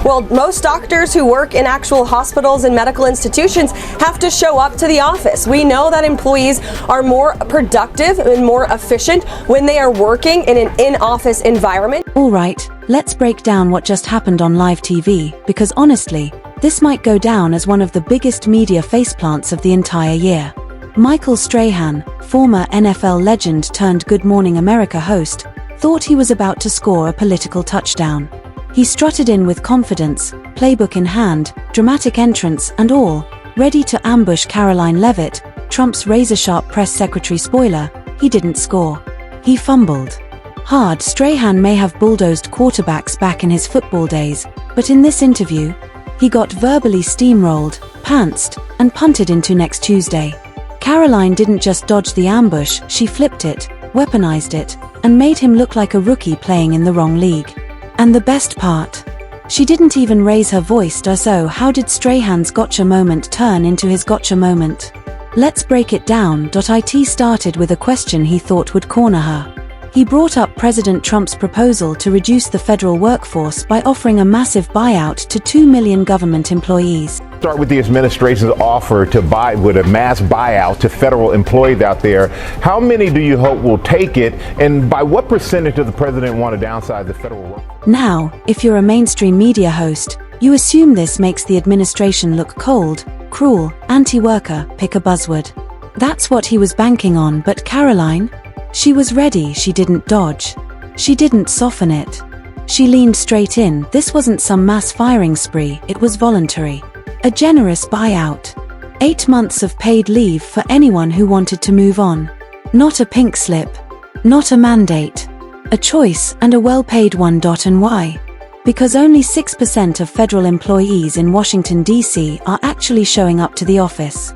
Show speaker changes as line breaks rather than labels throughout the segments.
Well, most doctors who work in actual hospitals and medical institutions have to show up to the office. We know that employees are more productive and more efficient when they are working in an in-office environment.
All right, let's break down what just happened on live TV, because honestly, this might go down as one of the biggest media faceplants of the entire year. Michael Strahan, former NFL legend turned Good Morning America host, thought he was about to score a political touchdown. He strutted in with confidence, playbook in hand, dramatic entrance and all, ready to ambush Karoline Leavitt, Trump's razor-sharp press secretary. Spoiler, he didn't score. He fumbled. Hard. Strahan may have bulldozed quarterbacks back in his football days, but in this interview, he got verbally steamrolled, pantsed, and punted into next Tuesday. Karoline didn't just dodge the ambush, she flipped it, weaponized it, and made him look like a rookie playing in the wrong league. And the best part? She didn't even raise her voice. So how did Strahan's gotcha moment turn into his gotcha moment? Let's break it down. It started with a question he thought would corner her. He brought up President Trump's proposal to reduce the federal workforce by offering a massive buyout to 2 million government employees.
Start with the administration's offer to buy with a mass buyout to federal employees out there. How many do you hope will take it, and by what percentage does the president want to downsize the federal workforce?
Now, if you're a mainstream media host, you assume this makes the administration look cold, cruel, anti-worker, pick a buzzword. That's what he was banking on. But Karoline? She was ready. She didn't dodge. She didn't soften it. She leaned straight in. This wasn't some mass firing spree, it was voluntary. A generous buyout. 8 months of paid leave for anyone who wanted to move on. Not a pink slip. Not a mandate. A choice, and a well-paid one. And why? Because only 6% of federal employees in Washington, D.C. are actually showing up to the office.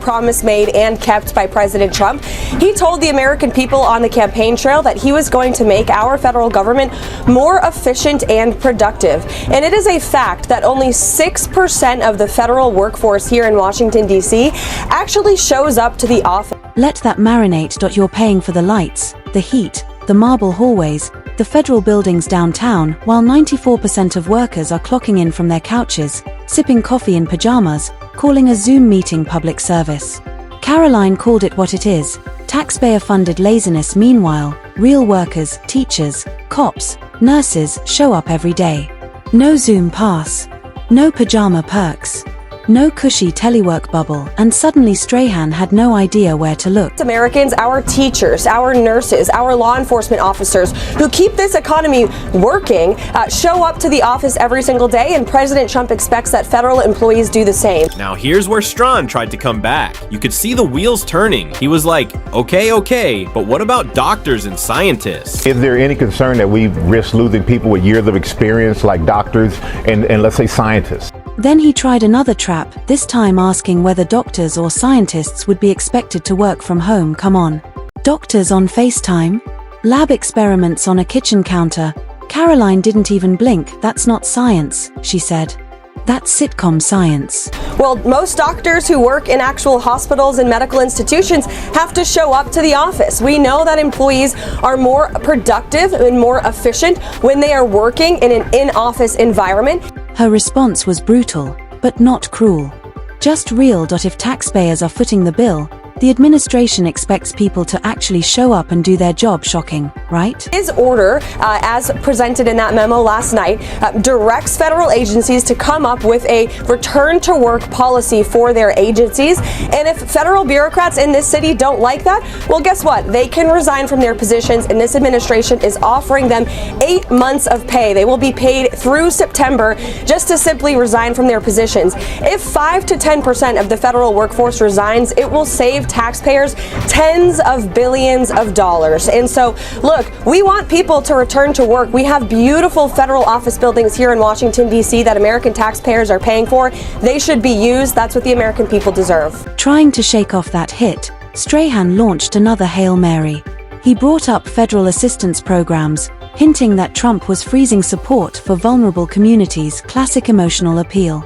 Promise made and kept by President Trump. He told the American people on the campaign trail that he was going to make our federal government more efficient and productive. And it is a fact that only 6% of the federal workforce here in Washington, D.C. actually shows up to the office.
Let that marinate. You're paying for the lights, the heat, the marble hallways, the federal buildings downtown, while 94% of workers are clocking in from their couches, sipping coffee in pajamas, calling a Zoom meeting public service. Karoline called it what it is: taxpayer-funded laziness. Meanwhile, real workers, teachers, cops, nurses show up every day. No Zoom pass. No pajama perks. No cushy telework bubble, and suddenly Strahan had no idea where to look.
Americans, our teachers, our nurses, our law enforcement officers who keep this economy working show up to the office every single day, and President Trump expects that federal employees do the same.
Now here's where Strahan tried to come back. You could see the wheels turning. He was like, okay, but what about doctors and scientists?
Is there any concern that we risk losing people with years of experience like doctors and let's say scientists?
Then he tried another trap, this time asking whether doctors or scientists would be expected to work from home. Come on. Doctors on FaceTime? Lab experiments on a kitchen counter? Karoline didn't even blink. That's not science, she said. That's sitcom science.
Well, most doctors who work in actual hospitals and medical institutions have to show up to the office. We know that employees are more productive and more efficient when they are working in an in-office environment.
Her response was brutal, but not cruel. Just real. If taxpayers are footing the bill, the administration expects people to actually show up and do their job. Shocking, right?
His order, as presented in that memo last night, directs federal agencies to come up with a return-to-work policy for their agencies. And if federal bureaucrats in this city don't like that, well, guess what? They can resign from their positions, and this administration is offering them 8 months of pay. They will be paid through September just to simply resign from their positions. If 5 to 10% of the federal workforce resigns, it will save taxpayers tens of billions of dollars. And so, look, we want people to return to work. We have beautiful federal office buildings here in Washington, D.C. that American taxpayers are paying for. They should be used. That's what the American people deserve.
Trying to shake off that hit, Strahan launched another Hail Mary. He brought up federal assistance programs, hinting that Trump was freezing support for vulnerable communities. Classic emotional appeal.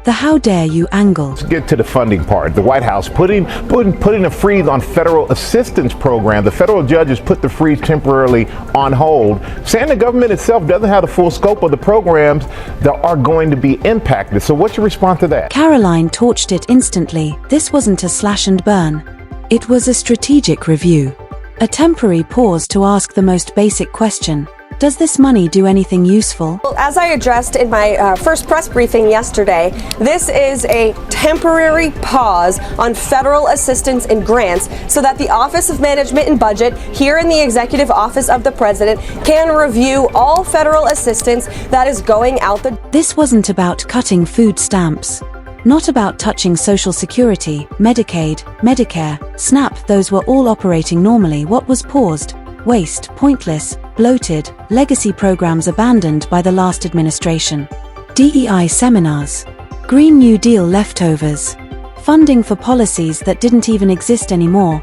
The how dare you angle.
Let's get to the funding part. The White House putting a freeze on federal assistance program. The federal judges put the freeze temporarily on hold, saying the government itself doesn't have the full scope of the programs that are going to be impacted. So what's your response to that?
Karoline torched it instantly. This wasn't a slash and burn. It was a strategic review. A temporary pause to ask the most basic question. Does this money do anything useful?
Well, as I addressed in my first press briefing yesterday, this is a temporary pause on federal assistance and grants so that the Office of Management and Budget here in the Executive Office of the President can review all federal assistance that is going out the door.
This wasn't about cutting food stamps. Not about touching Social Security, Medicaid, Medicare, SNAP. Those were all operating normally. What was paused? Waste, pointless, bloated, legacy programs abandoned by the last administration. DEI seminars. Green New Deal leftovers. Funding for policies that didn't even exist anymore.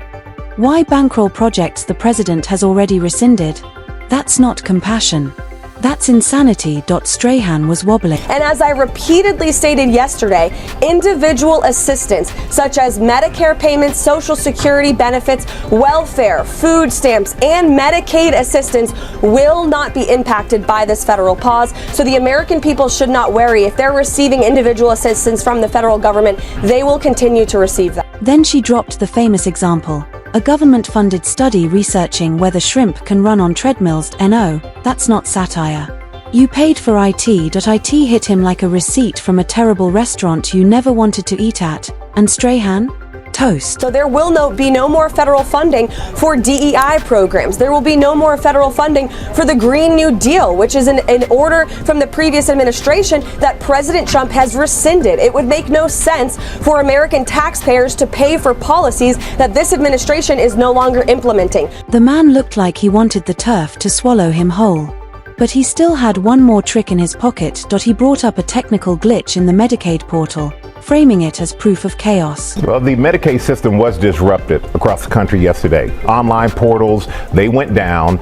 Why bankroll projects the president has already rescinded? That's not compassion. That's insanity. Strahan was wobbling.
And as I repeatedly stated yesterday, individual assistance such as Medicare payments, Social Security benefits, welfare, food stamps, and Medicaid assistance will not be impacted by this federal pause. So the American people should not worry. If they're receiving individual assistance from the federal government, they will continue to receive that.
Then she dropped the famous example. A government-funded study researching whether shrimp can run on treadmills. No, that's not satire. You paid for IT. IT hit him like a receipt from a terrible restaurant you never wanted to eat at. And Strahan? Toast.
So there will be no more federal funding for DEI programs. There will be no more federal funding for the Green New Deal, which is an order from the previous administration that President Trump has rescinded. It would make no sense for American taxpayers to pay for policies that this administration is no longer implementing.
The man looked like he wanted the turf to swallow him whole. But he still had one more trick in his pocket. He brought up a technical glitch in the Medicaid portal, framing it as proof of chaos.
Well, the Medicaid system was disrupted across the country yesterday. Online portals, they went down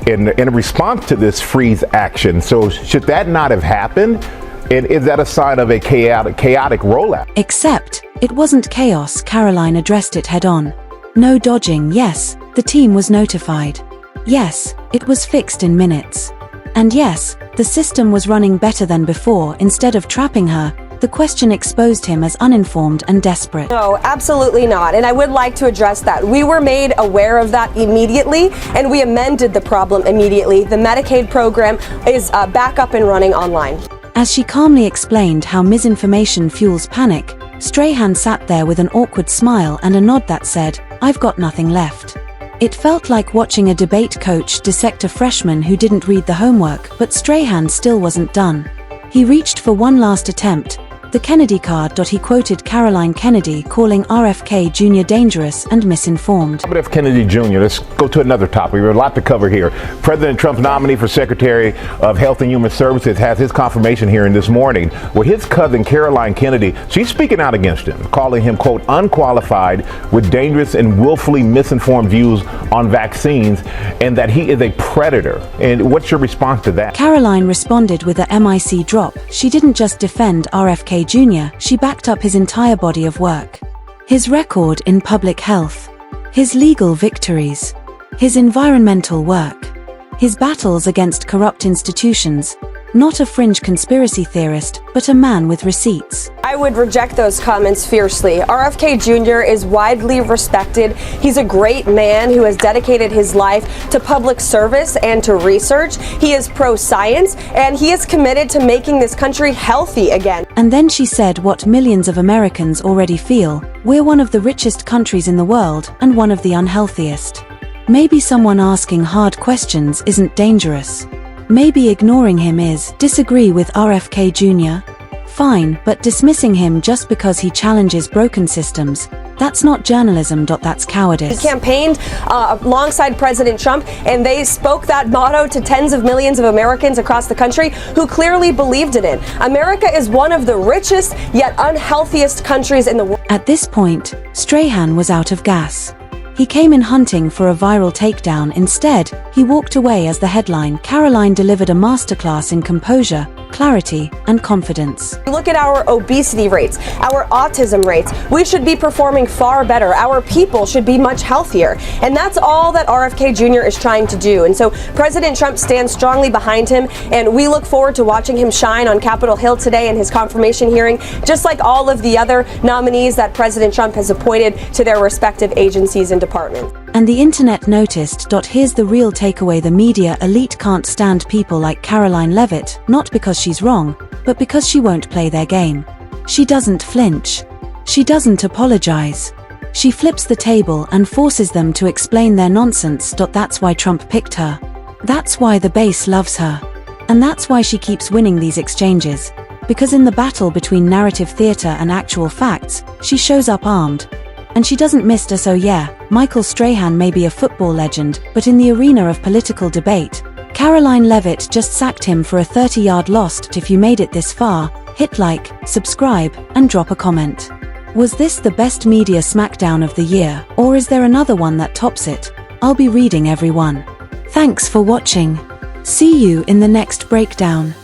in response to this freeze action. So should that not have happened? And is that a sign of a chaotic rollout?
Except, it wasn't chaos. Karoline addressed it head on. No dodging. Yes, the team was notified. Yes, it was fixed in minutes. And yes, the system was running better than before. Instead of trapping her, the question exposed him as uninformed and desperate.
No, absolutely not. And I would like to address that. We were made aware of that immediately, and we amended the problem immediately. The Medicaid program is back up and running online.
As she calmly explained how misinformation fuels panic, Strahan sat there with an awkward smile and a nod that said, "I've got nothing left." It felt like watching a debate coach dissect a freshman who didn't read the homework, but Strahan still wasn't done. He reached for one last attempt, the Kennedy card. He quoted Caroline Kennedy calling RFK Jr. dangerous and misinformed.
Robert F. Kennedy Jr., let's go to another topic. We have a lot to cover here. President Trump's nominee for Secretary of Health and Human Services has his confirmation hearing this morning, where his cousin Caroline Kennedy, she's speaking out against him, calling him, quote, unqualified with dangerous and willfully misinformed views on vaccines, and that he is a predator. And what's your response to that?
Caroline responded with a MIC drop. She didn't just defend RFK Jr., she backed up his entire body of work. His record in public health, his legal victories, his environmental work, his battles against corrupt institutions. Not a fringe conspiracy theorist, but a man with receipts.
I would reject those comments fiercely. RFK Jr. is widely respected. He's a great man who has dedicated his life to public service and to research. He is pro-science, and he is committed to making this country healthy again.
And then she said what millions of Americans already feel: we're one of the richest countries in the world, and one of the unhealthiest. Maybe someone asking hard questions isn't dangerous. Maybe ignoring him is. Disagree with RFK Jr.? Fine, but dismissing him just because he challenges broken systems, that's not journalism. That's cowardice.
He campaigned alongside President Trump, and they spoke that motto to tens of millions of Americans across the country who clearly believed in it. America is one of the richest yet unhealthiest countries in the world.
At this point, Strahan was out of gas. He came in hunting for a viral takedown. Instead, he walked away as the headline. Caroline delivered a masterclass in composure, clarity, and confidence.
Look at our obesity rates, our autism rates. We should be performing far better. Our people should be much healthier. And that's all that RFK Jr. is trying to do. And so President Trump stands strongly behind him, and we look forward to watching him shine on Capitol Hill today in his confirmation hearing, just like all of the other nominees that President Trump has appointed to their respective agencies and departments.
And the internet noticed. Here's the real takeaway: the media elite can't stand people like Karoline Leavitt, not because she's wrong, but because she won't play their game. She doesn't flinch. She doesn't apologize. She flips the table and forces them to explain their nonsense. That's why Trump picked her. That's why the base loves her. And that's why she keeps winning these exchanges. Because in the battle between narrative theater and actual facts, she shows up armed. And she doesn't miss. So yeah, Michael Strahan may be a football legend, but in the arena of political debate, Karoline Leavitt just sacked him for a 30-yard loss. If you made it this far, hit like, subscribe, and drop a comment. Was this the best media smackdown of the year, or is there another one that tops it? I'll be reading every one. Thanks for watching. See you in the next breakdown.